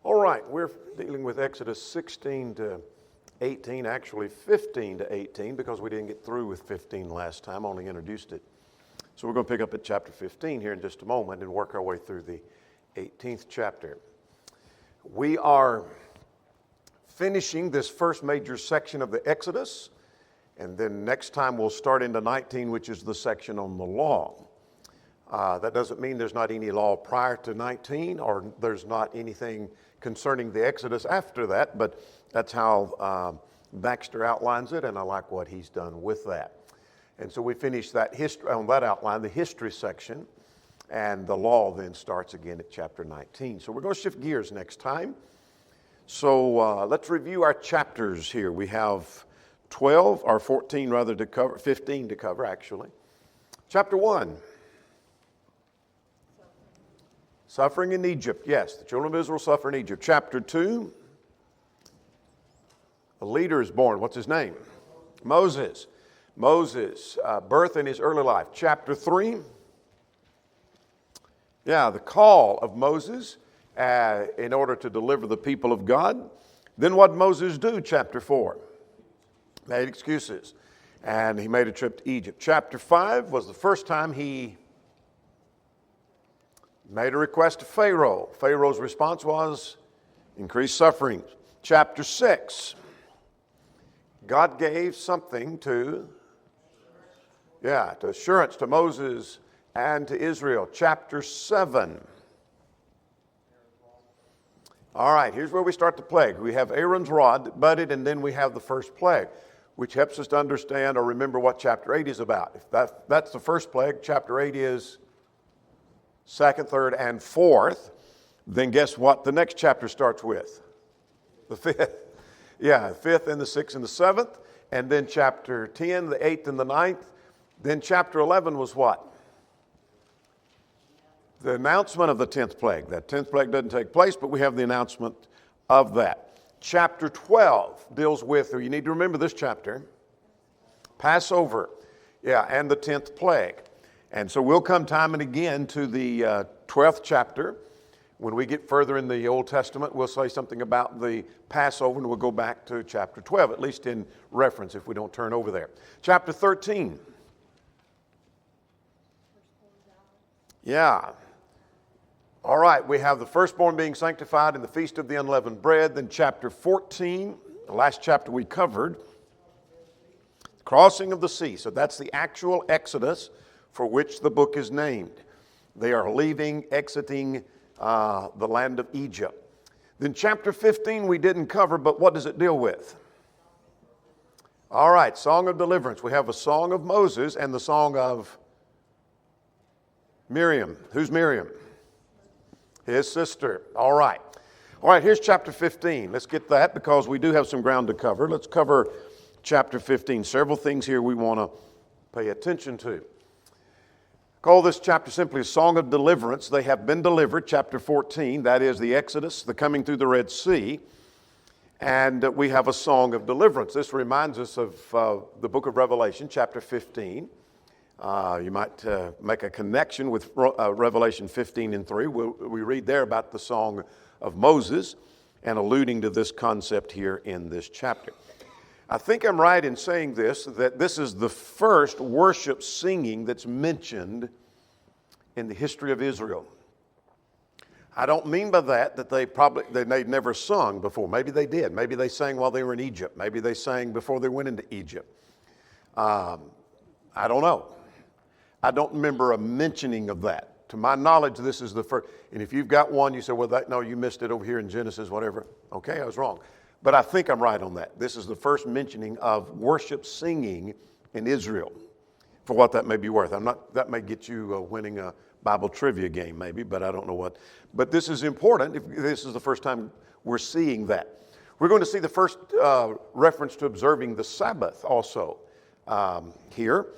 All right, we're dealing with Exodus 16 to 18, actually 15 to 18, because we didn't get through with 15 last time, only introduced it. So we're going to pick up at chapter 15 here in just a moment and work our way through the 18th chapter. We are finishing this first major section of the Exodus, and then next time we'll start into 19, which is the section on the law. That doesn't mean there's not any law prior to 19, or there's not anything concerning the Exodus after that, but that's how Baxter outlines it, and I like what he's done with that. And so we finish that history on that outline, the history section, and the law then starts again at chapter 19. So we're going to shift gears next time. So let's review our chapters here. We have 12, or 14 rather to cover, 15 to cover actually. Chapter 1. Suffering in Egypt. Yes, the children of Israel suffer in Egypt. Chapter 2. A leader is born. What's his name? Moses. Moses, birth in his early life. Chapter 3. The call of Moses in order to deliver the people of God. Then what did Moses do? Chapter 4. Made excuses. And he made a trip to Egypt. Chapter 5 was the first time he made a request to Pharaoh. Pharaoh's response was increased sufferings. Chapter 6, God gave something to assurance to Moses and to Israel. Chapter 7. All right, here's where we start the plague. We have Aaron's rod budded, and then we have the first plague, which helps us to understand or remember what chapter 8 is about. If that's the first plague, chapter 8 is second, third, and fourth. Then guess what the next chapter starts with? The fifth. Fifth and the sixth and the seventh. And then chapter 10, the eighth and the ninth. Then chapter 11 was what? The announcement of the 10th plague. That 10th plague doesn't take place, but we have the announcement of that. Chapter 12 deals with, or you need to remember this chapter, Passover. And the 10th plague. And so we'll come time and again to the 12th chapter. When we get further in the Old Testament, we'll say something about the Passover, and we'll go back to chapter 12, at least in reference if we don't turn over there. Chapter 13. All right, we have the firstborn being sanctified in the Feast of the Unleavened Bread. Then chapter 14, the last chapter we covered, crossing of the sea. So that's the actual Exodus for which the book is named. They are exiting the land of Egypt. Then chapter 15 we didn't cover, but what does it deal with? All right, Song of Deliverance. We have a song of Moses and the song of Miriam. Who's Miriam? His sister. All right, here's chapter 15. Let's get that because we do have some ground to cover. Let's cover chapter 15. Several things here we want to pay attention to. Call this chapter simply a song of deliverance. They have been delivered, chapter 14. That is the Exodus, the coming through the Red Sea. And we have a song of deliverance. This reminds us of the book of Revelation, chapter 15. You might make a connection with Revelation 15 and 3. We read there about the song of Moses and alluding to this concept here in this chapter. I think I'm right in saying this, that this is the first worship singing that's mentioned in the history of Israel. I don't mean by that they'd never sung before. Maybe they did. Maybe they sang while they were in Egypt. Maybe they sang before they went into Egypt. I don't know. I don't remember a mentioning of that. To my knowledge, this is the first. And if you've got one, you say, no, you missed it over here in Genesis, whatever. Okay, I was wrong. But I think I'm right on that. This is the first mentioning of worship singing in Israel, for what that may be worth. That may get you winning a Bible trivia game maybe, but I don't know what. But this is important if this is the first time we're seeing that. We're going to see the first reference to observing the Sabbath also here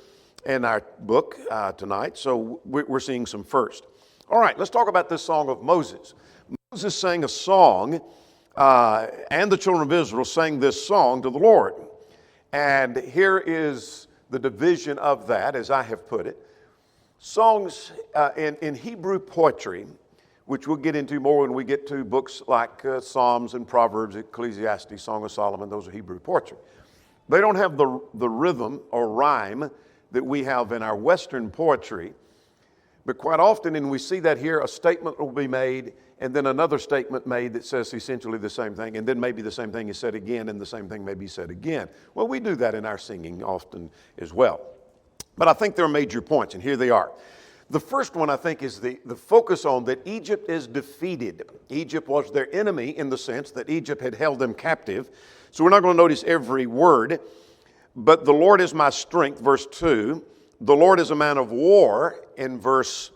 in our book tonight. So we're seeing some first. All right, let's talk about this song of Moses. Moses sang a song and the children of Israel sang this song to the Lord. And here is the division of that, as I have put it. Songs in Hebrew poetry, which we'll get into more when we get to books like Psalms and Proverbs, Ecclesiastes, Song of Solomon. Those are Hebrew poetry. They don't have the rhythm or rhyme that we have in our Western poetry. But quite often, and we see that here, a statement will be made and then another statement made that says essentially the same thing, and then maybe the same thing is said again and the same thing may be said again. Well, we do that in our singing often as well. But I think there are major points, and here they are. The first one, I think, is the focus on that Egypt is defeated. Egypt was their enemy in the sense that Egypt had held them captive. So we're not going to notice every word. But the Lord is my strength, verse 2. The Lord is a man of war, in verse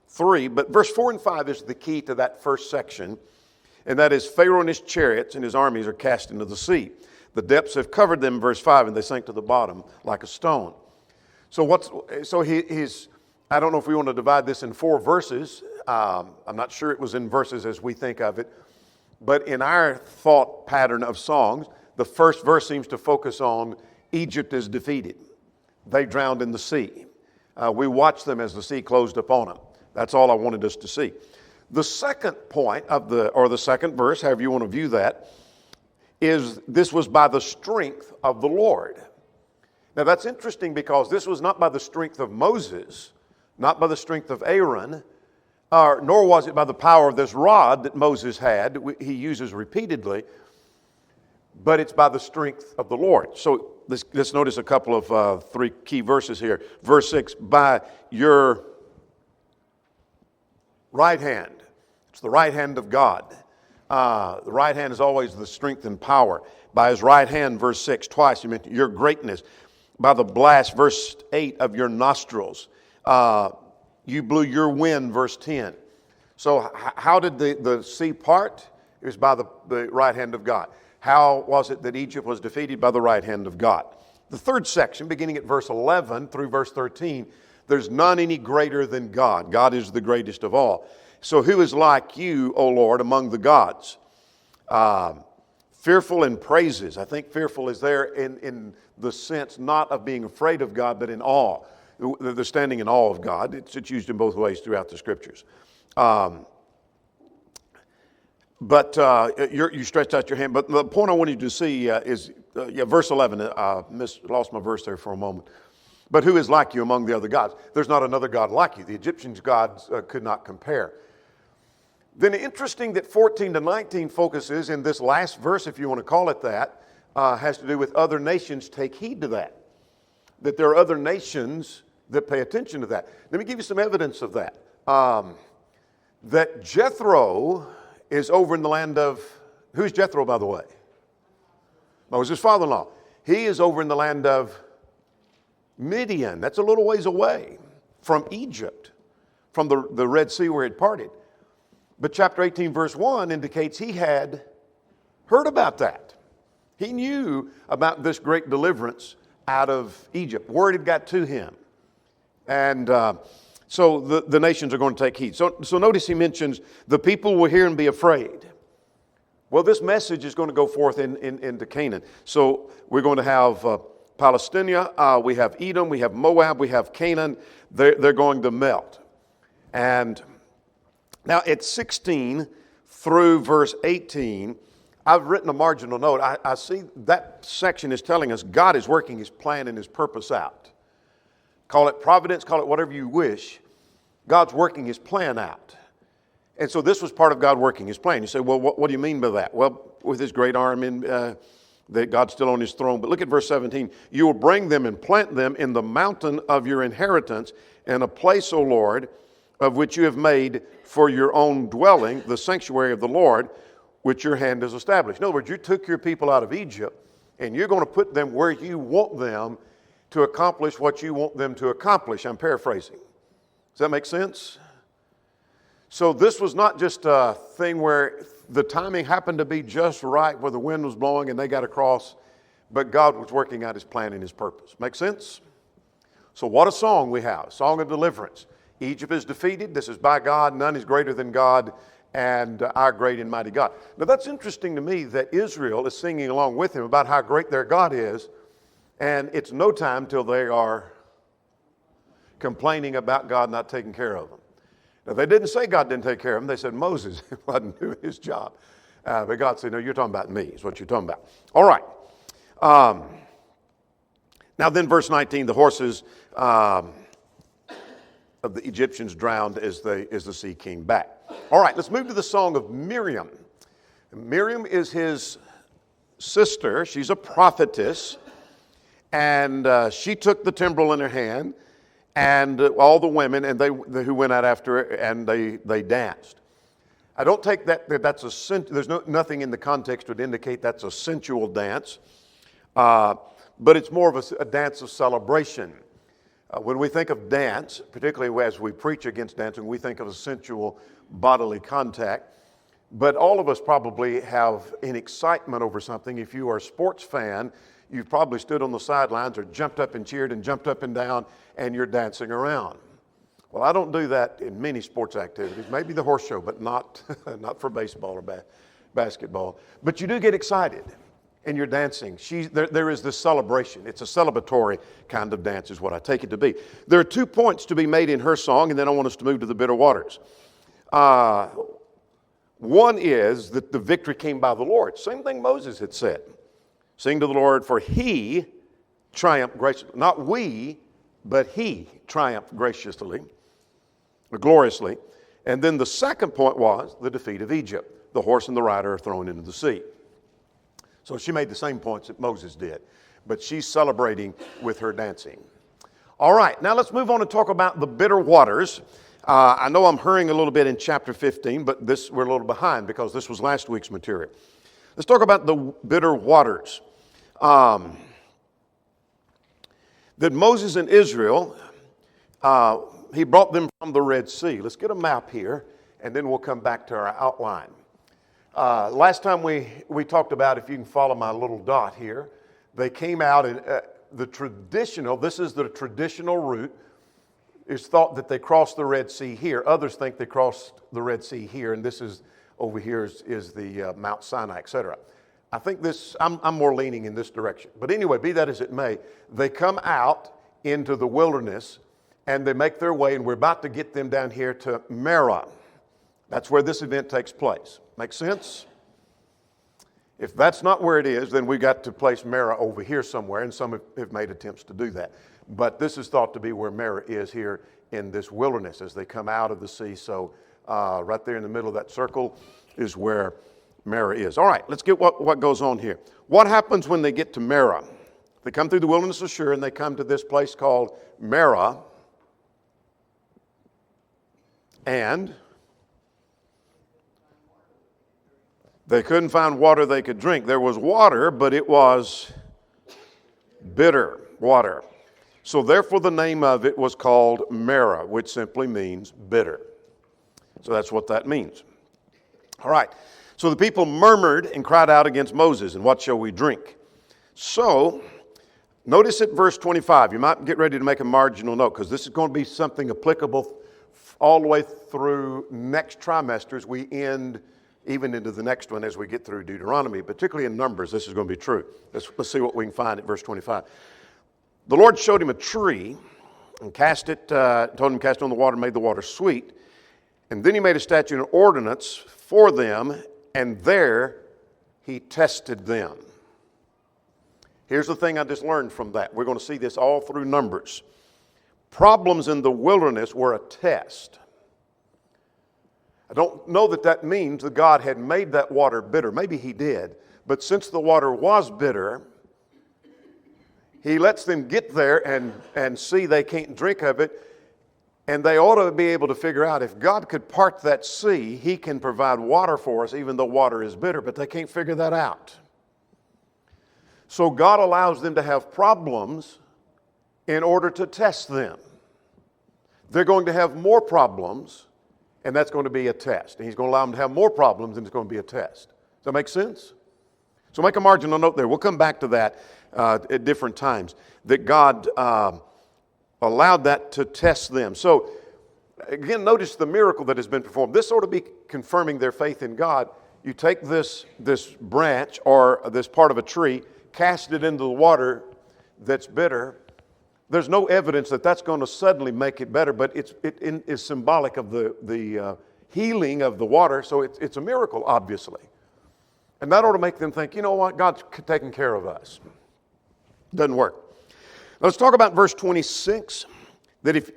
3. But verse 4 and 5 is the key to that first section. And that is Pharaoh and his chariots and his armies are cast into the sea. The depths have covered them, verse 5, and they sank to the bottom like a stone. So he's, I don't know if we want to divide this in 4 verses. I'm not sure it was in verses as we think of it. But in our thought pattern of songs, the first verse seems to focus on Egypt is defeated. They drowned in the sea. We watched them as the sea closed upon them. That's all I wanted us to see. The second point of the second verse, however you want to view that, is this was by the strength of the Lord. Now that's interesting because this was not by the strength of Moses, not by the strength of Aaron, nor was it by the power of this rod that Moses had, he uses repeatedly, but it's by the strength of the Lord. So let's notice a couple of 3 key verses here. Verse 6, by your right hand. It's the right hand of God. The right hand is always the strength and power. By his right hand, verse 6, twice you mentioned your greatness. By the blast, verse 8, of your nostrils. You blew your wind, verse 10. So how did the sea part? It was by the right hand of God. How was it that Egypt was defeated? By the right hand of God. The third section, beginning at verse 11 through verse 13, there's none any greater than God. God is the greatest of all. So who is like you, O Lord, among the gods? Fearful in praises. I think fearful is there in the sense not of being afraid of God, but in awe. They're standing in awe of God. It's used in both ways throughout the Scriptures. But you stretched out your hand. But the point I wanted you to see is verse 11. Lost my verse there for a moment. But who is like you among the other gods? There's not another God like you. The Egyptians' gods could not compare. Then interesting that 14 to 19 focuses in this last verse, if you want to call it that, has to do with other nations take heed to that. That there are other nations that pay attention to that. Let me give you some evidence of that. That Jethro is over in the land of, who's Jethro, by the way? Moses' father-in-law. He is over in the land of Midian. That's a little ways away from Egypt, from the Red Sea where it parted. But chapter 18, verse 1 indicates he had heard about that. He knew about this great deliverance out of Egypt. Word had got to him. And so the nations are going to take heed. So notice he mentions the people will hear and be afraid. Well, this message is going to go forth into Canaan. So we're going to have Palestine, we have Edom, we have Moab, we have Canaan. They're going to melt. And now at 16 through verse 18, I've written a marginal note. I see that section is telling us God is working his plan and his purpose out. Call it providence, call it whatever you wish. God's working his plan out. And so this was part of God working his plan. You say, well, what do you mean by that? Well, with his great arm and that God's still on his throne. But look at verse 17. You will bring them and plant them in the mountain of your inheritance, in a place, O Lord, of which you have made for your own dwelling, the sanctuary of the Lord, which your hand has established. In other words, you took your people out of Egypt, and you're going to put them where you want them to accomplish what you want them to accomplish. I'm paraphrasing. Does that make sense? So this was not just a thing where the timing happened to be just right where the wind was blowing and they got across, but God was working out his plan and his purpose. Make sense? So what a song we have, song of deliverance. Egypt is defeated. This is by God. None is greater than God and our great and mighty God. Now that's interesting to me that Israel is singing along with him about how great their God is, and it's no time till they are complaining about God not taking care of them. Now, they didn't say God didn't take care of them. They said Moses wasn't doing his job. But God said, no, you're talking about me, is what you're talking about. All right. Now then, verse 19, the horses of the Egyptians drowned as the sea came back. All right, let's move to the song of Miriam. Miriam is his sister. She's a prophetess. And she took the timbrel in her hand, and all the women and who went out after her, and they danced. I don't take that's there's nothing in the context would indicate that's a sensual dance, but it's more of a dance of celebration. When we think of dance, particularly as we preach against dancing, we think of a sensual bodily contact. But all of us probably have an excitement over something. If you are a sports fan, you've probably stood on the sidelines or jumped up and cheered and jumped up and down, and you're dancing around. Well, I don't do that in many sports activities. Maybe the horse show, but not for baseball or basketball. But you do get excited, and you're dancing. There is this celebration. It's a celebratory kind of dance is what I take it to be. There are 2 points to be made in her song, and then I want us to move to the bitter waters. One is that the victory came by the Lord. Same thing Moses had said. Sing to the Lord, for he triumphed graciously. Not we, but he triumphed gloriously. And then the second point was the defeat of Egypt. The horse and the rider are thrown into the sea. So she made the same points that Moses did, but she's celebrating with her dancing. All right, now let's move on and talk about the bitter waters. I know I'm hurrying a little bit in chapter 15, but we're a little behind because this was last week's material. Let's talk about the bitter waters. That Moses and Israel, he brought them from the Red Sea. Let's get a map here, and then we'll come back to our outline. Last time we talked about, if you can follow my little dot here, they came out, and this is the traditional route. It's thought that they crossed the Red Sea here. Others think they crossed the Red Sea here, and this is over here is the Mount Sinai, etc. I think I'm more leaning in this direction. But anyway, be that as it may, they come out into the wilderness, and they make their way, and we're about to get them down here to Marah. That's where this event takes place. Make sense? If that's not where it is, then we got to place Marah over here somewhere, and some have made attempts to do that. But this is thought to be where Marah is here in this wilderness as they come out of the sea. So right there in the middle of that circle is where Marah is. All right, let's get what goes on here. What happens when they get to Marah? They come through the wilderness of Shur, and they come to this place called Marah. And they couldn't find water they could drink. There was water, but it was bitter water. So therefore the name of it was called Marah, which simply means bitter. So that's what that means. All right. So the people murmured and cried out against Moses, and what shall we drink? So notice at verse 25. You might get ready to make a marginal note because this is going to be something applicable all the way through next trimesters. We end even into the next one as we get through Deuteronomy, particularly in Numbers. This is going to be true. Let's see what we can find at verse 25. The Lord showed him a tree and told him to cast it on the water, made the water sweet. And then he made a statute and ordinance for them, and there he tested them. Here's the thing I just learned from that. We're going to see this all through Numbers. Problems in the wilderness were a test. I don't know that means that God had made that water bitter. Maybe he did. But since the water was bitter, he lets them get there and see they can't drink of it. And they ought to be able to figure out if God could part that sea, he can provide water for us even though water is bitter. But they can't figure that out. So God allows them to have problems in order to test them. They're going to have more problems, and that's going to be a test. And he's going to allow them to have more problems, and it's going to be a test. Does that make sense? So make a marginal note there. We'll come back to that at different times, that God allowed that to test them. So again, notice the miracle that has been performed. This ought to be confirming their faith in God. You take this branch or this part of a tree, cast it into the water that's bitter, There's no evidence that that's going to suddenly make it better, but it is symbolic of the healing of the water, so it's a miracle, obviously. And that ought to make them think, you know what, God's taking care of us. Doesn't work. Let's talk about verse 26, that if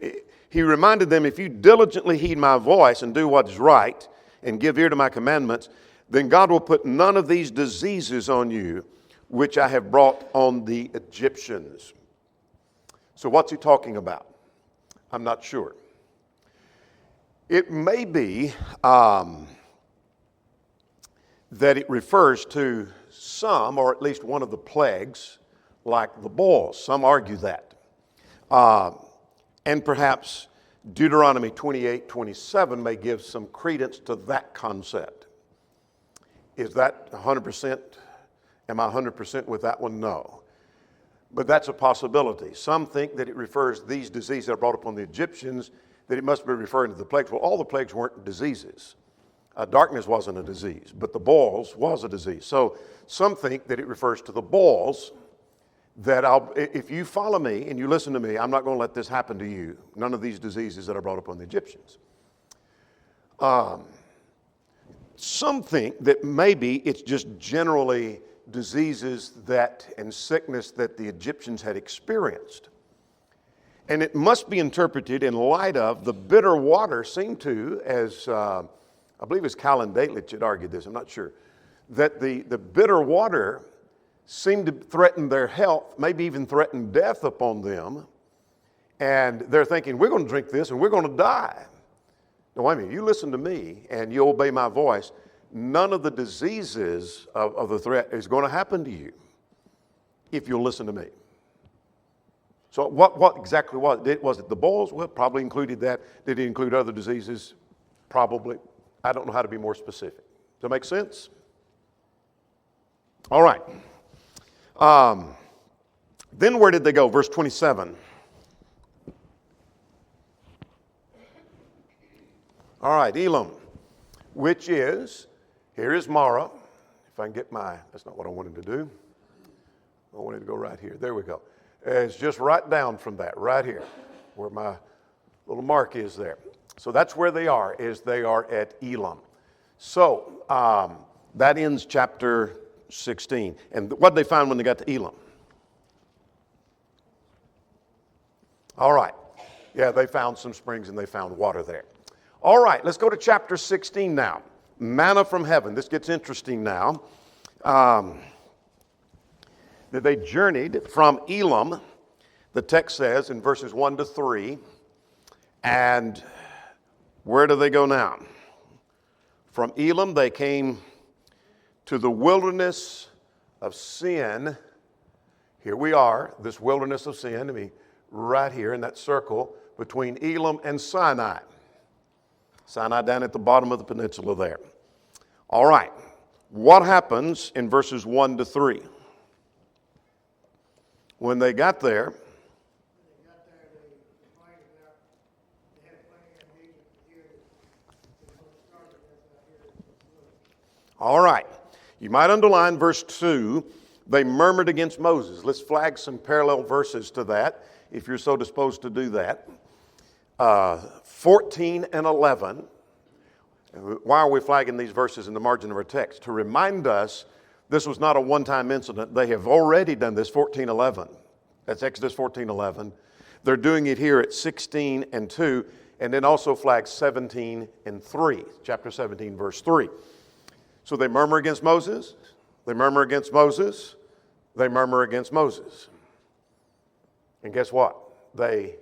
he reminded them, if you diligently heed my voice and do what is right and give ear to my commandments, then God will put none of these diseases on you, which I have brought on the Egyptians. So what's he talking about? I'm not sure. It may be that it refers to some, or at least one of the plagues, like the boils. Some argue that. And perhaps Deuteronomy 28:27 may give some credence to that concept. Is that 100%? Am I 100% with that one? No. But that's a possibility. Some think that it refers these diseases that are brought upon the Egyptians, that it must be referring to the plagues. Well, all the plagues weren't diseases. Darkness wasn't a disease, but the boils was a disease. So some think that it refers to the boils, that if you follow me and you listen to me, I'm not going to let this happen to you. None of these diseases that are brought upon the Egyptians. Some think that maybe it's just generally diseases and sickness that the Egyptians had experienced. And it must be interpreted in light of the bitter water seemed to, as I believe it's Callan Datlich had argued this, I'm not sure, that the bitter water seemed to threaten their health, maybe even threaten death upon them. And they're thinking, we're going to drink this and we're going to die. No, wait a minute, you listen to me and you obey my voice. None of the diseases of the threat is going to happen to you if you'll listen to me. So what exactly was it? Was it the boils? Well, it probably included that. Did it include other diseases? Probably. I don't know how to be more specific. Does that make sense? All right. Then where did they go? Verse 27. All right, Elam, which is, here is Mara. If I can get that's not what I wanted to do. I wanted to go right here. There we go. It's just right down from that, right here, where my little mark is there. So that's where they are at Elam. So that ends chapter 16. And what did they find when they got to Elam? All right. Yeah, they found some springs and they found water there. All right, let's go to chapter 16 now. Manna from heaven. This gets interesting now. That they journeyed from Elam, the text says in verses 1 to 3. And where do they go now? From Elam, they came to the wilderness of Sin. Here we are, this wilderness of Sin. I mean, right here in that circle between Elam and Sinai. Sinai down at the bottom of the peninsula there. All right. What happens in verses 1 to 3? When they got there, all right. You might underline verse 2. They murmured against Moses. Let's flag some parallel verses to that, if you're so disposed to do that. 14 and 11. Why are we flagging these verses in the margin of our text? To remind us this was not a one-time incident. They have already done this, 14:11. That's Exodus 14:11. They're doing it here at 16 and 2, and then also flag 17 and 3, chapter 17, verse 3. So they murmur against Moses, they murmur against Moses, they murmur against Moses. And guess what? They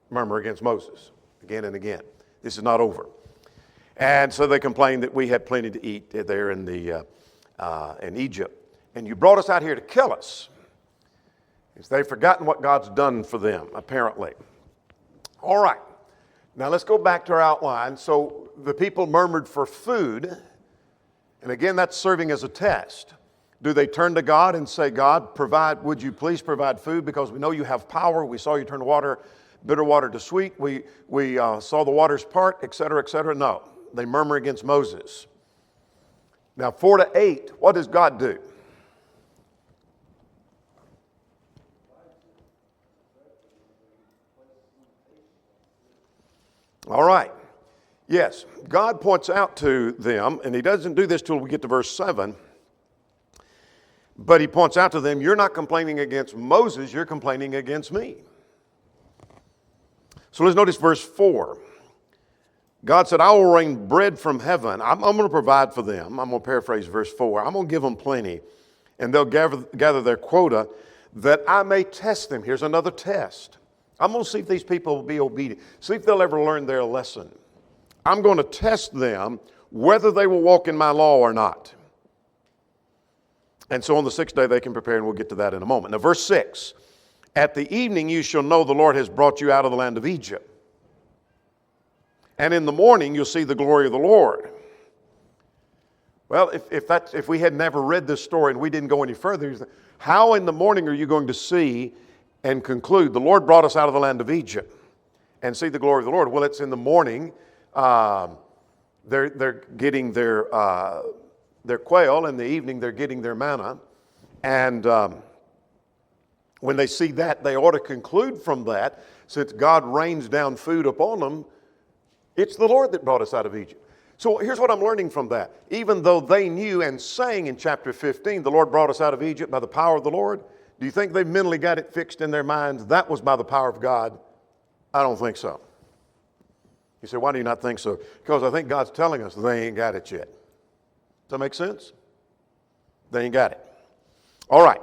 murmur against Moses again and again. This is not over. And so they complain that we had plenty to eat there in Egypt. And you brought us out here to kill us. They've forgotten what God's done for them, apparently. All right. Now let's go back to our outline. So the people murmured for food. And again, that's serving as a test. Do they turn to God and say, God, would you please provide food because we know you have power. We saw you turn bitter water to sweet. We saw the waters part, et cetera, et cetera. No, they murmur against Moses. Now 4 to 8, what does God do? All right. Yes, God points out to them, and he doesn't do this till we get to verse 7, but he points out to them, you're not complaining against Moses, you're complaining against me. So let's notice verse 4. God said, I will rain bread from heaven. I'm going to provide for them. I'm going to paraphrase verse 4. I'm going to give them plenty, and they'll gather their quota that I may test them. Here's another test. I'm going to see if these people will be obedient. See if they'll ever learn their lesson. I'm going to test them whether they will walk in my law or not. And so on the sixth day they can prepare, and we'll get to that in a moment. Now verse 6, at the evening you shall know the Lord has brought you out of the land of Egypt. And in the morning you'll see the glory of the Lord. Well, if we had never read this story and we didn't go any further, how in the morning are you going to see and conclude the Lord brought us out of the land of Egypt and see the glory of the Lord? Well, it's in the morning. They're getting their quail. In the evening, they're getting their manna. And when they see that, they ought to conclude from that, since God rains down food upon them, it's the Lord that brought us out of Egypt. So here's what I'm learning from that. Even though they knew and sang in chapter 15, the Lord brought us out of Egypt by the power of the Lord, do you think they've mentally got it fixed in their minds that was by the power of God? I don't think so. You say, why do you not think so? Because I think God's telling us they ain't got it yet. Does that make sense? They ain't got it. All right.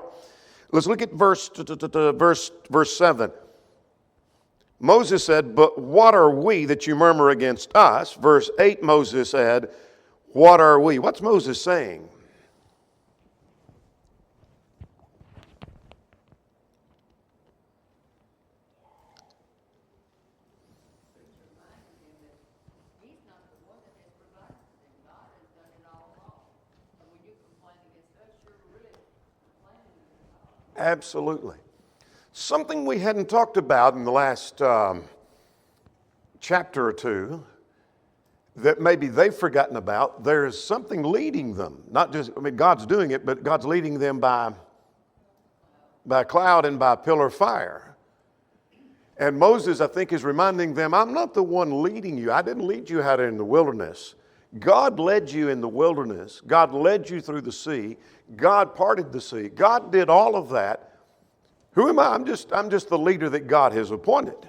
Let's look at verse 7. Moses said, but what are we that you murmur against us? Verse 8, Moses said, what are we? What's Moses saying? Absolutely. Something we hadn't talked about in the last chapter or two that maybe they've forgotten about, there's something leading them. Not just, God's doing it, but God's leading them by a cloud and by a pillar of fire. And Moses, I think, is reminding them, I'm not the one leading you. I didn't lead you out in the wilderness. God led you in the wilderness. God led you through the sea. God parted the sea. God did all of that. Who am I? I'm just the leader that God has appointed.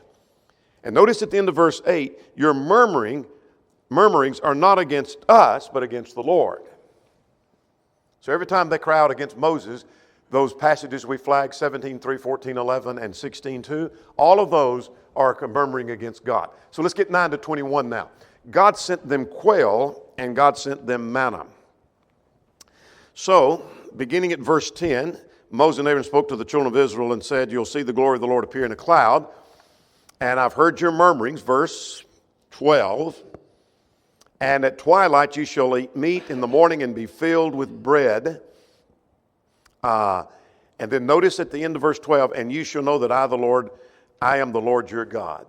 And notice at the end of verse 8, your murmurings are not against us, but against the Lord. So every time they cry out against Moses, those passages we flagged, 17:3, 14:11, and 16:2, all of those are murmuring against God. So let's get 9 to 21 now. God sent them quail, and God sent them manna. So, beginning at verse 10, Moses and Aaron spoke to the children of Israel and said, you'll see the glory of the Lord appear in a cloud, and I've heard your murmurings. Verse 12, and at twilight you shall eat meat in the morning and be filled with bread. And then notice at the end of verse 12, and you shall know that I am the Lord your God.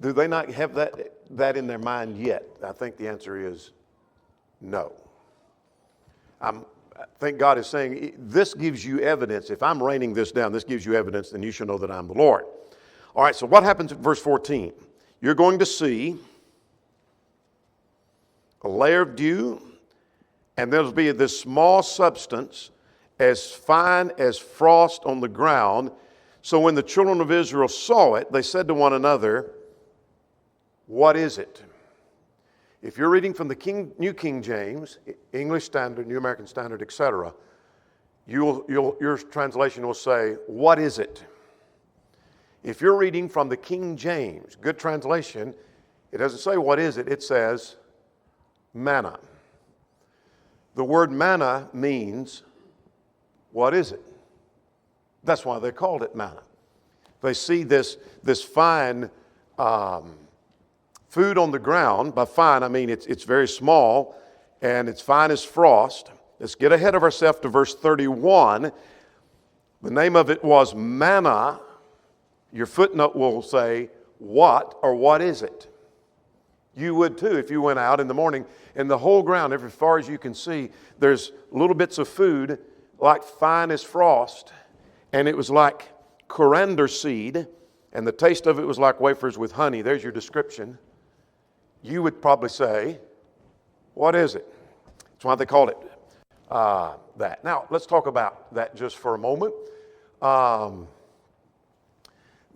Do they not have that in their mind yet? I think the answer is no. I think God is saying, this gives you evidence. If I'm raining this down, this gives you evidence, then you shall know that I'm the Lord. All right, so what happens at verse 14? You're going to see a layer of dew, and there'll be this small substance as fine as frost on the ground. So when the children of Israel saw it, they said to one another, what is it? If you're reading from the New King James, English Standard, New American Standard, etc., your translation will say, what is it? If you're reading from the King James, good translation, it doesn't say what is it, it says manna. The word manna means, what is it? That's why they called it manna. They see this fine food on the ground. By fine, I mean it's very small, and it's fine as frost. Let's get ahead of ourselves to verse 31. The name of it was manna. Your footnote will say, what or what is it? You would too if you went out in the morning, and the whole ground, as far as you can see, there's little bits of food like fine as frost, and it was like coriander seed, and the taste of it was like wafers with honey, there's your description, you would probably say, what is it? That's why they called it that. Now, let's talk about that just for a moment.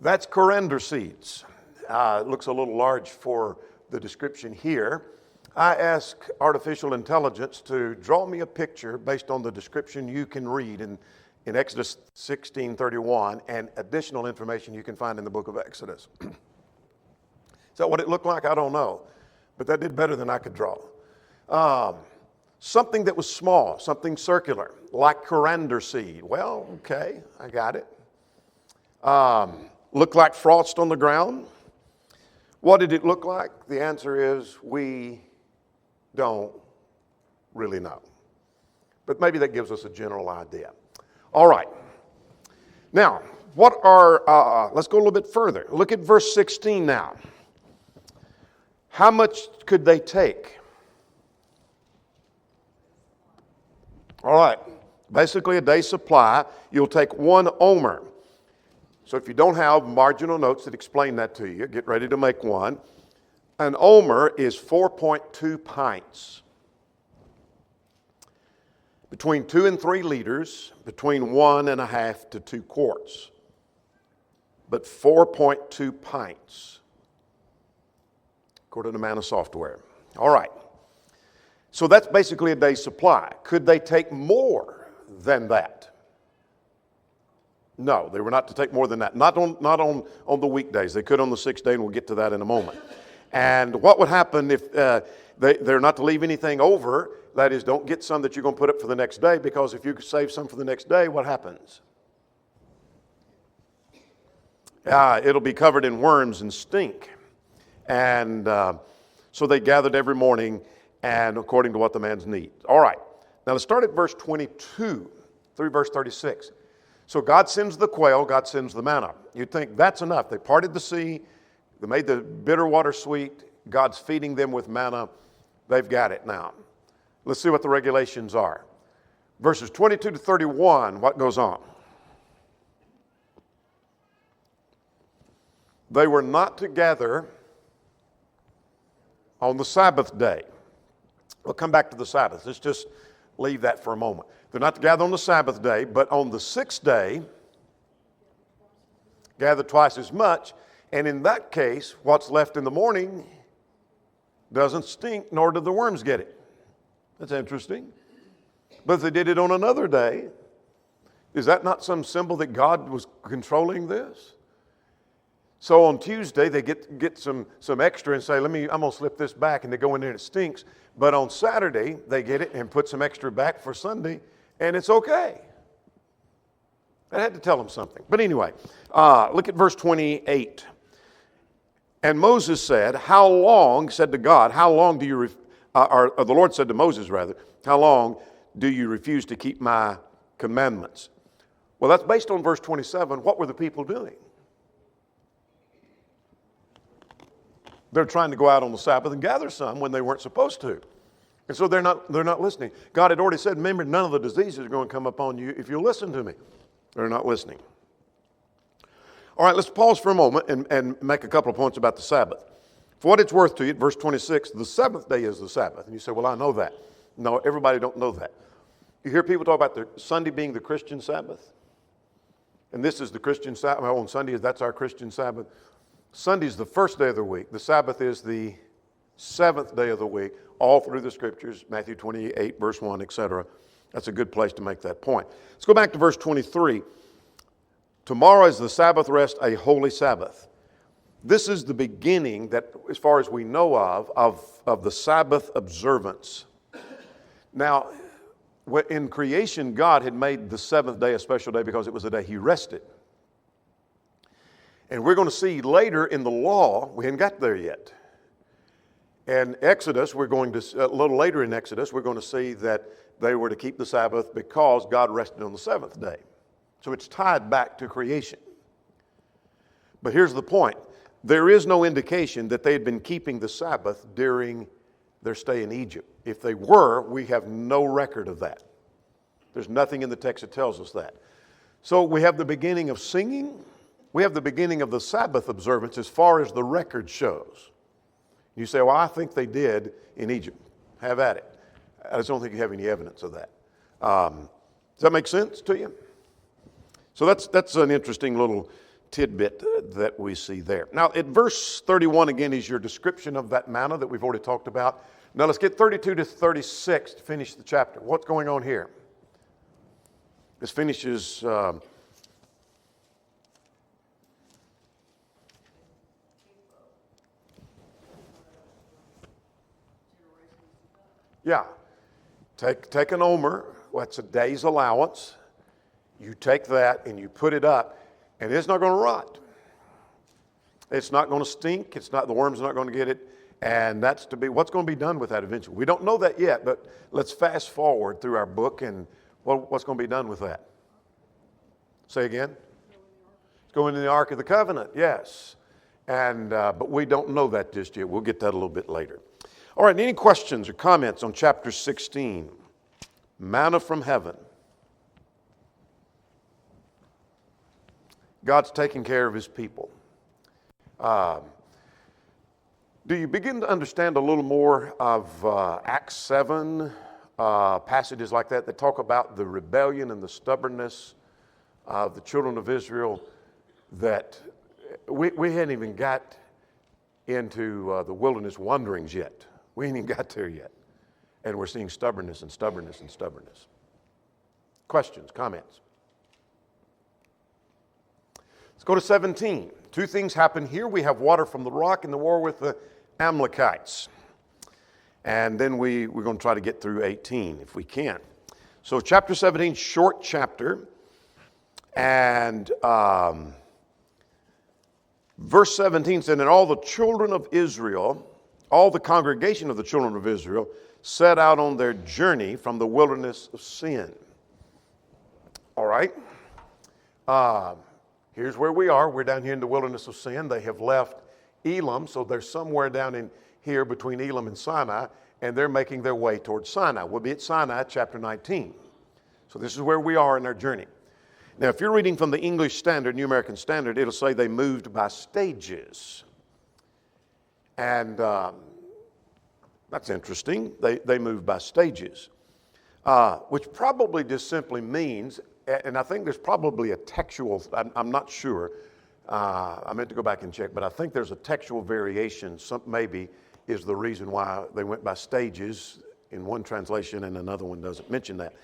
That's coriander seeds. It looks a little large for the description here. I ask artificial intelligence to draw me a picture based on the description you can read in Exodus 16:31 and additional information you can find in the book of Exodus. Is that what it looked like? I don't know. But that did better than I could draw. Something that was small, something circular, like coriander seed. Well, okay, I got it. Looked like frost on the ground. What did it look like? The answer is we don't really know. But maybe that gives us a general idea. All right. Now, let's go a little bit further. Look at verse 16 now. How much could they take? All right. Basically a day's supply. You'll take 1 omer. So if you don't have marginal notes that explain that to you, get ready to make one. An omer is 4.2 pints. Between 2 and 3 liters, between 1.5 to 2 quarts. But 4.2 pints, according to Manna Software. All right. So that's basically a day's supply. Could they take more than that? No, they were not to take more than that. Not on the weekdays. They could on the 6th day, and we'll get to that in a moment. And what would happen if they're not to leave anything over? That is, don't get some that you're going to put up for the next day, because if you save some for the next day, what happens? It'll be covered in worms and stink. And so they gathered every morning, and according to what the man's need. All right. Now let's start at verse 22 through verse 36. So God sends the quail, God sends the manna. You'd think that's enough. They parted the sea, they made the bitter water sweet, God's feeding them with manna. They've got it now. Let's see what the regulations are. Verses 22 to 31, what goes on? They were not to gather on the Sabbath day. We'll come back to the Sabbath. Let's just leave that for a moment. They're not to gather on the Sabbath day, but on the 6th day, gather twice as much. And in that case, what's left in the morning doesn't stink, nor do the worms get it. That's interesting. But if they did it on another day, is that not some symbol that God was controlling this? So on Tuesday, they get some extra and say, I'm going to slip this back, and they go in there and it stinks. But on Saturday, they get it and put some extra back for Sunday, and it's okay. I had to tell them something. But anyway, look at verse 28. And Moses said, how long, said to God, how long do you, or the Lord said to Moses rather, how long do you refuse to keep my commandments? Well, that's based on verse 27. What were the people doing? They're trying to go out on the Sabbath and gather some when they weren't supposed to. And so they're not listening. God had already said, remember, none of the diseases are going to come upon you if you listen to me. They're not listening. All right, let's pause for a moment and make a couple of points about the Sabbath. For what it's worth to you, verse 26, the seventh day is the Sabbath. And you say, well, I know that. No, everybody don't know that. You hear people talk about the Sunday being the Christian Sabbath. And this is the Christian Sabbath. On Sunday, that's our Christian Sabbath. Sunday is the first day of the week. The Sabbath is the seventh day of the week, all through the Scriptures, Matthew 28, verse 1, etc. That's a good place to make that point. Let's go back to verse 23. Tomorrow is the Sabbath rest, a holy Sabbath. This is the beginning, that, as far as we know of the Sabbath observance. Now, in creation, God had made the seventh day a special day because it was the day He rested. And we're going to see later in the law, we haven't got there yet. And Exodus, a little later in Exodus, we're going to see that they were to keep the Sabbath because God rested on the seventh day. So it's tied back to creation. But here's the point. There is no indication that they had been keeping the Sabbath during their stay in Egypt. If they were, we have no record of that. There's nothing in the text that tells us that. So we have the beginning of singing we have the beginning of the Sabbath observance as far as the record shows. You say, well, I think they did in Egypt. Have at it. I just don't think you have any evidence of that. Does that make sense to you? So that's an interesting little tidbit that we see there. Now, at verse 31 again is your description of that manna that we've already talked about. Now let's get 32 to 36 to finish the chapter. What's going on here? This finishes... Yeah, take an omer, that's a day's allowance. You take that and you put it up, and it's not going to rot. It's not going to stink. The worm's not going to get it. And that's to be what's going to be done with that eventually. We don't know that yet, but let's fast forward through our book and what's going to be done with that. Say again. It's going in the Ark of the Covenant. Yes, and but we don't know that just yet. We'll get that a little bit later. All right, any questions or comments on chapter 16? Manna from heaven. God's taking care of his people. Do you begin to understand a little more of Acts 7, passages like that talk about the rebellion and the stubbornness of the children of Israel, that we hadn't even got into the wilderness wanderings yet. We ain't even got there yet. And we're seeing stubbornness and stubbornness and stubbornness. Questions, comments? Let's go to 17. Two things happen here. We have water from the rock in the war with the Amalekites. And then we're going to try to get through 18 if we can. So chapter 17, short chapter. And verse 17 said, and all the children of Israel, all the congregation of the children of Israel, set out on their journey from the wilderness of sin. All right. Here's where we are. We're down here in the wilderness of sin. They have left Elam, so they're somewhere down in here between Elam and Sinai, and they're making their way towards Sinai. We'll be at Sinai, chapter 19. So this is where we are in our journey. Now, if you're reading from the English Standard, New American Standard, it'll say they moved by stages. And that's interesting. They moved by stages, which probably just simply means, and I think there's probably a textual, I'm not sure. I meant to go back and check, but I think there's a textual variation. Maybe is the reason why they went by stages in one translation and another one doesn't mention that.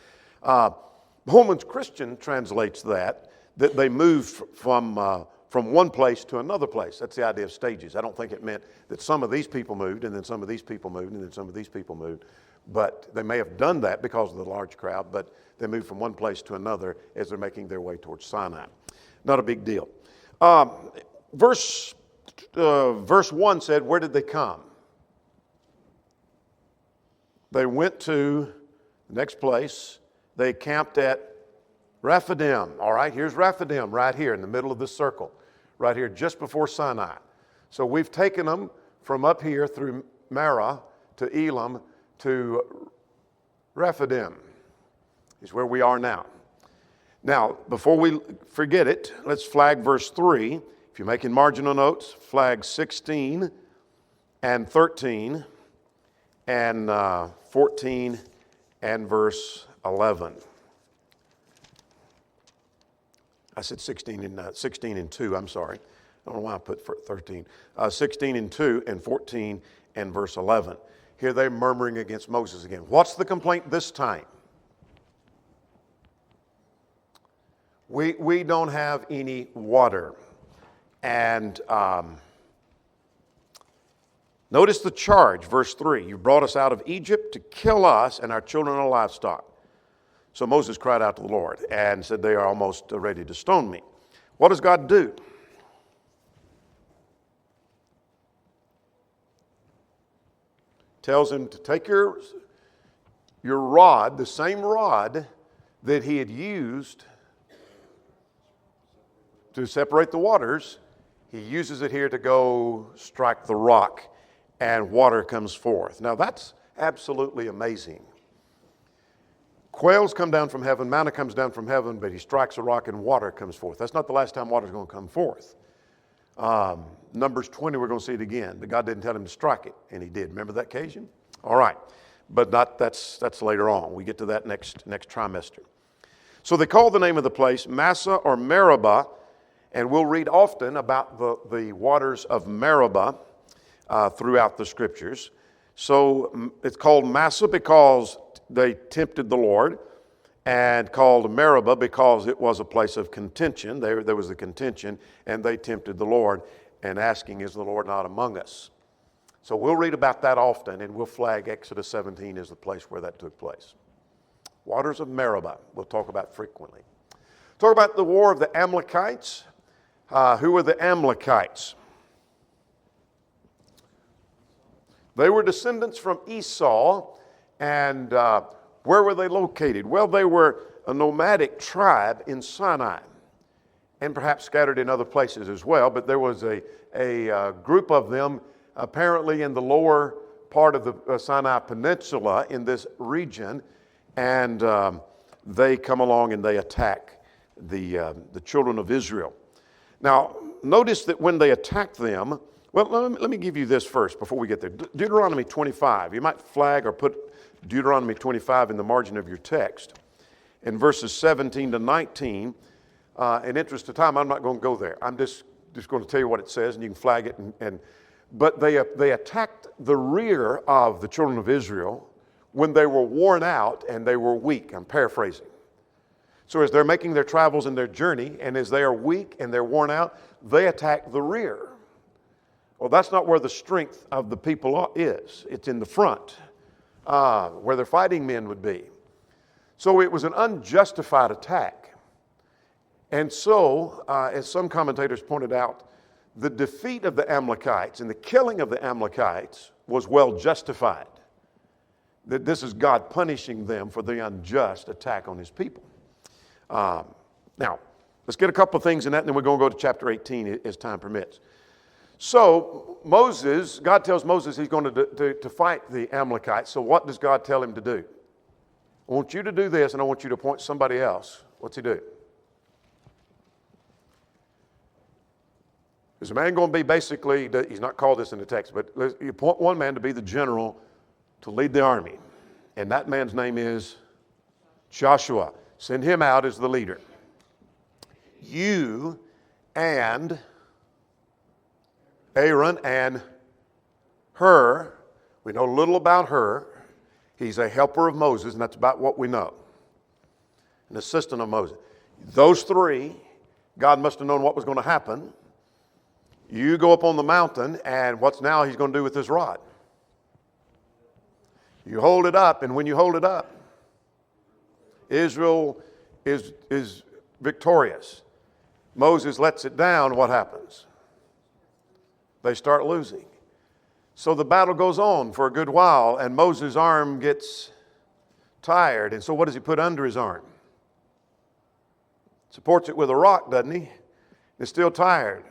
Holman's Christian translates that they moved from one place to another place. That's the idea of stages. I don't think it meant that some of these people moved and then some of these people moved and then some of these people moved. But they may have done that because of the large crowd, but they moved from one place to another as they're making their way towards Sinai. Not a big deal. Verse 1 said, where did they come? They went to the next place. They camped at Rephidim. All right, here's Rephidim right here in the middle of this circle, right here just before Sinai. So we've taken them from up here through Marah to Elam to Rephidim is where we are now. Now, before we forget it, let's flag verse 3. If you're making marginal notes, flag 16 and 13 and 14 and verse 11. I said 16 and 2, I'm sorry. I don't know why I put 13. 16 and 2 and 14 and verse 11. Here they're murmuring against Moses again. What's the complaint this time? We don't have any water. And notice the charge, verse 3. You brought us out of Egypt to kill us and our children and livestock. So Moses cried out to the Lord and said, they are almost ready to stone me. What does God do? Tells him to take your rod, the same rod that he had used to separate the waters. He uses it here to go strike the rock and water comes forth. Now that's absolutely amazing. Quails come down from heaven, manna comes down from heaven, but he strikes a rock and water comes forth. That's not the last time water's going to come forth. Numbers 20, we're going to see it again. But God didn't tell him to strike it, and he did. Remember that occasion? All right. But that's later on. We get to that next trimester. So they call the name of the place Massah or Meribah, and we'll read often about the waters of Meribah throughout the Scriptures. So it's called Massah because they tempted the Lord, and called Meribah because it was a place of contention. There was a contention, and they tempted the Lord, and asking, is the Lord not among us? So we'll read about that often, and we'll flag Exodus 17 as the place where that took place. Waters of Meribah, we'll talk about frequently. Talk about the war of the Amalekites. Who were the Amalekites? They were descendants from Esau, and where were they located? Well, they were a nomadic tribe in Sinai, and perhaps scattered in other places as well, but there was a group of them apparently in the lower part of the Sinai Peninsula in this region, and they come along and they attack the children of Israel. Now, notice that when they attack them, well, let me give you this first before we get there. Deuteronomy 25. You might flag or put Deuteronomy 25 in the margin of your text. In verses 17 to 19, in interest of time, I'm not going to go there. I'm just going to tell you what it says, and you can flag it. But they attacked the rear of the children of Israel when they were worn out and they were weak. I'm paraphrasing. So as they're making their travels and their journey, and as they are weak and they're worn out, they attack the rear. Well, that's not where the strength of the people is. It's in the front, where their fighting men would be. So it was an unjustified attack. And so, as some commentators pointed out, the defeat of the Amalekites and the killing of the Amalekites was well justified. That this is God punishing them for the unjust attack on his people. Now, let's get a couple of things in that, and then we're going to go to chapter 18 as time permits. So Moses, God tells Moses he's going to fight the Amalekites. So what does God tell him to do? I want you to do this, and I want you to appoint somebody else. What's he do? Is a man going to be basically, he's not called this in the text, but you appoint one man to be the general to lead the army. And that man's name is Joshua. Send him out as the leader. You and Aaron and Hur, we know little about Hur. He's a helper of Moses, and that's about what we know. An assistant of Moses. Those three, God must have known what was going to happen. You go up on the mountain, and what's now he's going to do with this rod? You hold it up, and when you hold it up, Israel is victorious. Moses lets it down, what happens? They start losing. So the battle goes on for a good while, and Moses' arm gets tired. And so what does he put under his arm? Supports it with a rock, doesn't he? He's still tired.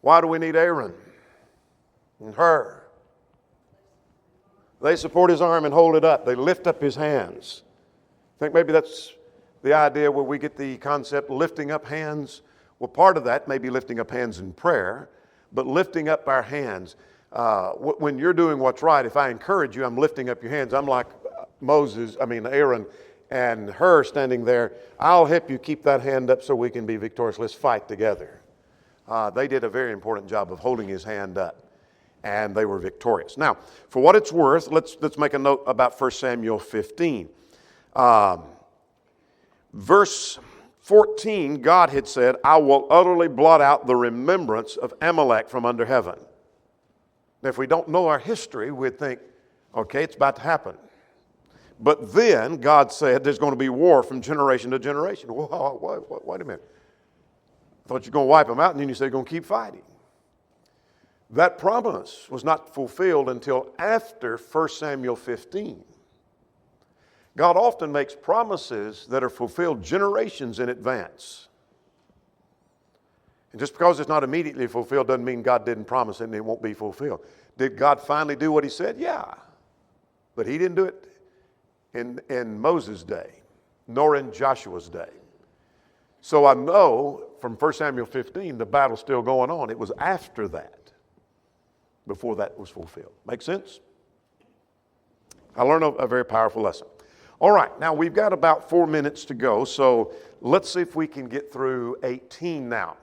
Why do we need Aaron and Hur? They support his arm and hold it up. They lift up his hands. I think maybe that's the idea where we get the concept lifting up hands. Well, part of that may be lifting up hands in prayer, but lifting up our hands. When you're doing what's right, if I encourage you, I'm lifting up your hands. I'm like Aaron and Hur standing there. I'll help you keep that hand up so we can be victorious. Let's fight together. They did a very important job of holding his hand up, and they were victorious. Now, for what it's worth, let's make a note about 1 Samuel 15. Verse 14, God had said, I will utterly blot out the remembrance of Amalek from under heaven. Now, if we don't know our history, we'd think, okay, it's about to happen. But then God said there's going to be war from generation to generation. Whoa, wait a minute. I thought you were going to wipe them out, and then you said you're going to keep fighting. That promise was not fulfilled until after 1 Samuel 15. God often makes promises that are fulfilled generations in advance. And just because it's not immediately fulfilled doesn't mean God didn't promise it and it won't be fulfilled. Did God finally do what he said? Yeah. But he didn't do it in Moses' day, nor in Joshua's day. So I know from 1 Samuel 15, the battle's still going on. It was after that, before that was fulfilled. Make sense? I learned a very powerful lesson. All right, now we've got about 4 minutes to go, so let's see if we can get through 18 now.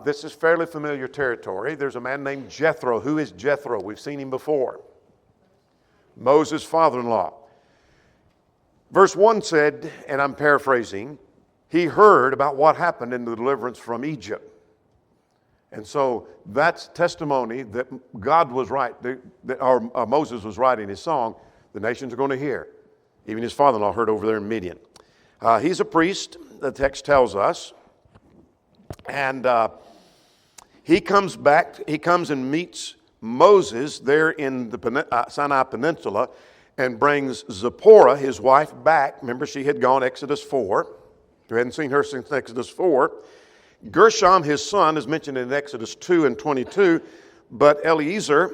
This is fairly familiar territory. There's a man named Jethro. Who is Jethro? We've seen him before. Moses' father-in-law. Verse 1 said, and I'm paraphrasing, he heard about what happened in the deliverance from Egypt. And so that's testimony that God was right, or Moses was right in his song. The nations are going to hear. Even his father-in-law heard over there in Midian. He's a priest, the text tells us. And he comes and meets Moses there in the Sinai Peninsula and brings Zipporah, his wife, back. Remember, she had gone Exodus 4. We hadn't seen her since Exodus 4. Gershom, his son, is mentioned in Exodus 2 and 22, but Eliezer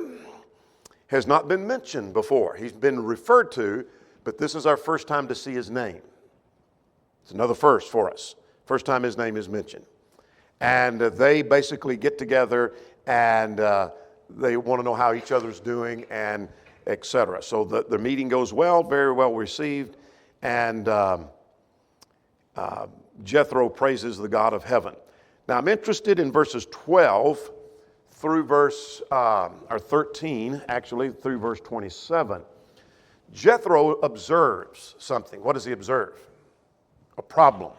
has not been mentioned before. He's been referred to, but this is our first time to see his name. It's another first for us. First time his name is mentioned. And they basically get together and they want to know how each other's doing and etc. So the meeting goes well, very well received, and Jethro praises the God of heaven. Now I'm interested in verses 12 through verse, or 13 actually, through verse 27. Jethro observes something. What does he observe? A problem.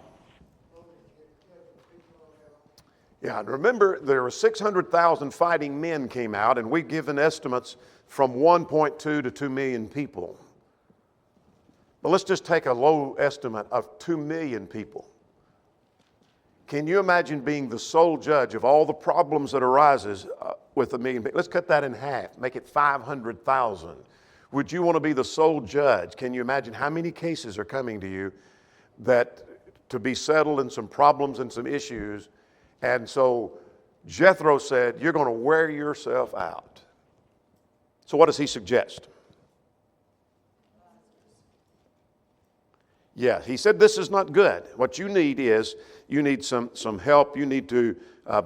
Yeah, and remember, there were 600,000 fighting men came out, and we've given estimates from 1.2 to 2 million people. But let's just take a low estimate of 2 million people. Can you imagine being the sole judge of all the problems that arises with 1 million people? Let's cut that in half, make it 500,000. Would you want to be the sole judge? Can you imagine how many cases are coming to you that to be settled and some problems and some issues? And so Jethro said, you're going to wear yourself out. So what does he suggest? Yeah, he said this is not good. What you need is, you need some help. You need to,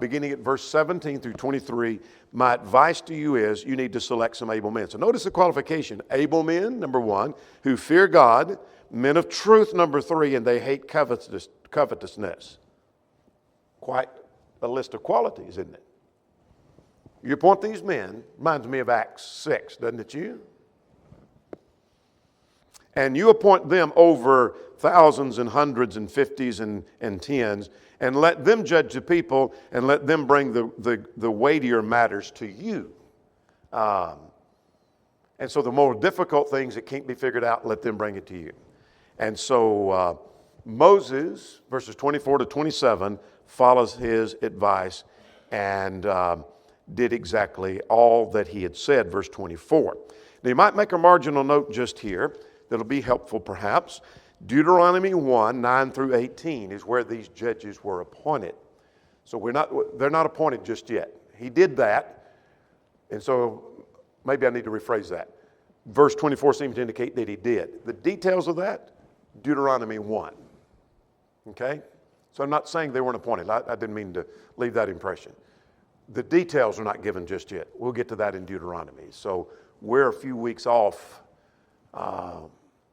beginning at verse 17 through 23, my advice to you is you need to select some able men. So notice the qualification. Able men, number 1, who fear God. Men of truth, number 3, and they hate covetousness. Quite a list of qualities, isn't it? You appoint these men, reminds me of Acts 6, doesn't it you? And you appoint them over thousands and hundreds and fifties and tens, and let them judge the people and let them bring the weightier matters to you. And so the more difficult things that can't be figured out, let them bring it to you. And so Moses, verses 24 to 27, follows his advice and did exactly all that he had said, verse 24. Now you might make a marginal note just here that'll be helpful perhaps. Deuteronomy 1, 9 through 18 is where these judges were appointed. So they're not appointed just yet. He did that, and so maybe I need to rephrase that. Verse 24 seems to indicate that he did. The details of that, Deuteronomy 1. Okay? So I'm not saying they weren't appointed. I didn't mean to leave that impression. The details are not given just yet. We'll get to that in Deuteronomy. So we're a few weeks off,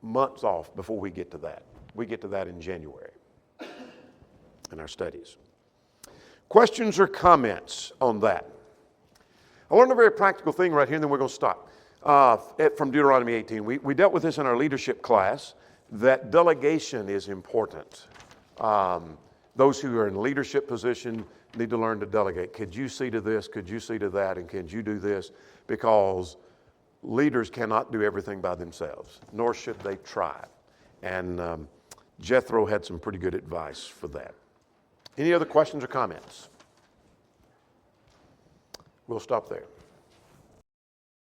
months off before we get to that. We get to that in January in our studies. Questions or comments on that? I learned a very practical thing right here, and then we're going to stop. From Deuteronomy 18. We dealt with this in our leadership class, that delegation is important. Those who are in leadership position need to learn to delegate. Could you see to this? Could you see to that? And could you do this? Because leaders cannot do everything by themselves, nor should they try. And Jethro had some pretty good advice for that. Any other questions or comments? We'll stop there.